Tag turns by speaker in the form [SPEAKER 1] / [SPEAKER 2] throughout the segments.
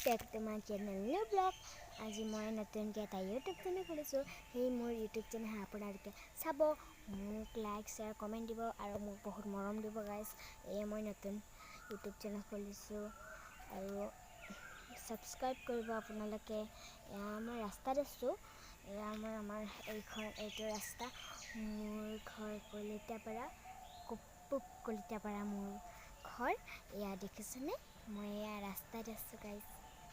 [SPEAKER 1] back to my channel New Vlog. আজি মই নতুনকৈ এটা ইউটিউব চেনেল খুলিছোঁ। সেই মোৰ ইউটিউব চেনেল আপোনালোকে চাব, মোক লাইক শ্বেয়াৰ কমেণ্ট দিব আৰু মোক বহুত মৰম দিব গাইজ। এয়া মই নতুন ইউটিউব চেনেল খুলিছোঁ আৰু ছাবস্ক্ৰাইব কৰিব আপোনালোকে। এয়া মই ৰাস্তাত আছোঁ। এয়া আমাৰ এইটো ৰাস্তা, মোৰ ঘৰ কলিতাপাৰা, কলিতাপাৰা মোৰ ঘৰ। এয়া দেখিছেনে, মই এয়া ৰাস্তাত আছোঁ গাইজ।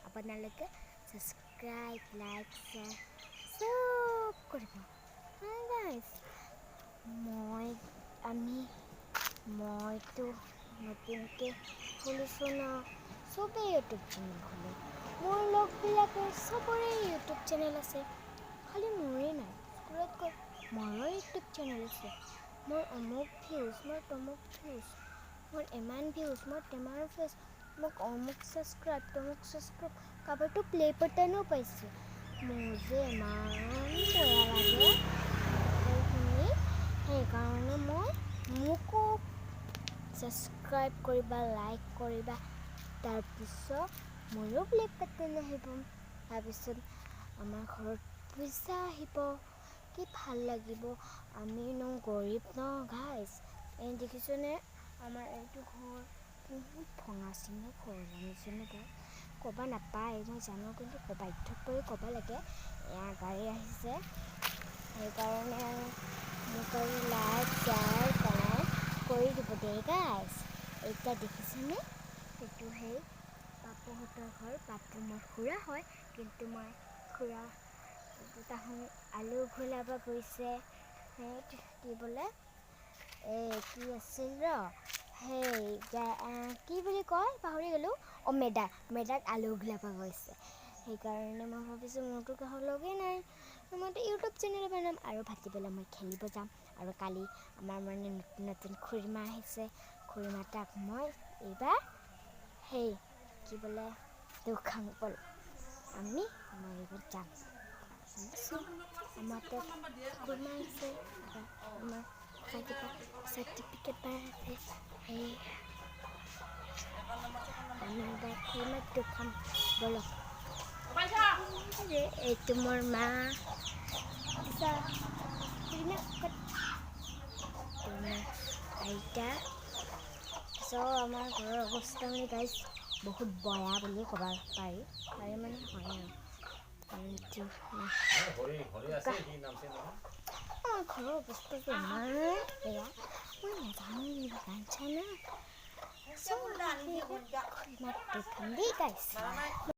[SPEAKER 1] আপোনালোকে ছাবস্ক্ৰাইব লাইক শ্বেয়াৰ চব কৰিব গাইজ। মইতো নতুনকৈ খুলিছোঁ ন, চবেই ইউটিউব চেনেল খোলে। মোৰ লগবিলাকে চবৰে ইউটিউব চেনেল আছে, খালি মোৰেই নাই। স্কুলত গৈ মোৰো ইউটিউব চেনেল আছে, মোৰ অমুক ভিউজ, মোৰ তমুক ভিউজ, মোৰ ইমান ভিউজ, মোৰ টেমাৰ ভিউজ, মোক অমুক ছাবস্ক্ৰাইব তমুক ছাবস্ক্ৰাইব, কাৰোবাৰতো প্লে বাটনো পাইছে। মোৰ যে ইমান বেয়া লাগে সেইখিনি, সেইকাৰণে মোকো ছাবস্ক্ৰাইব কৰিবা, লাইক কৰিবা। তাৰপিছত মোৰো প্লে বাটন আহিব, তাৰপিছত আমাৰ ঘৰত পইচা আহিব, কি ভাল লাগিব। আমি গৰীব ন গাইজ। এই দেখিছোনে, আমাৰ এইটো ঘৰ বহুত ভঙা চিঙা ঘৰ, জানিছেনে গাইজ। ক'ব নাপায় মই জানো, কিন্তু বাধ্যত পৰি ক'ব লাগে। এয়া গাড়ী আহিছে, সেইকাৰণে আৰু মোক আৰু লাইক শ্বেয়াৰ কমেণ্ট কৰি দিব দেই গাইজ। এতিয়া দেখিছেনে, এইটো সেই পাপুহঁতৰ ঘৰ। পাপু মোৰ খুৰা হয়, কিন্তু মই খুৰা তাহোন আলু ঘোলাব গৈছে। সেই কি বোলে, কি আছিল সেই কি বুলি কয় পাহৰি গ'লোঁ। মেদাক আলু ঘোলাব গৈছে। সেইকাৰণে মই ভাবিছোঁ মোৰতো কাহৰ লগেই নাই, মইতো ইউটিউব চেনেল বনাম আৰু ভাটিবেলা মই খেলিব যাম। আৰু কালি আমাৰ নতুন খুৰীমা আহিছে। খুৰীমা তাক মই এইবাৰ সেই কি বোলে দুখাং বল মই এইবাৰ যাম। আমাৰ তাত খুৰীমা আহিছে, আমাৰ চাৰ্টিফিকেট পাই আছে। সেই আমি এইবাৰ খুৰীমাক দুখাম বলক। এইটো মোৰ মা, আইতা। চব আমাৰ ঘৰৰ অৱস্থা মানে গাইজ বহুত বেয়া বুলিয়ে ক'ব পাৰি মানে হয় আৰু। ঘৰৰ অৱস্থা যে ইমান বেয়া, মই নাজানো জানা। চব খুৰীমাক দেখাম দেই গাইজ।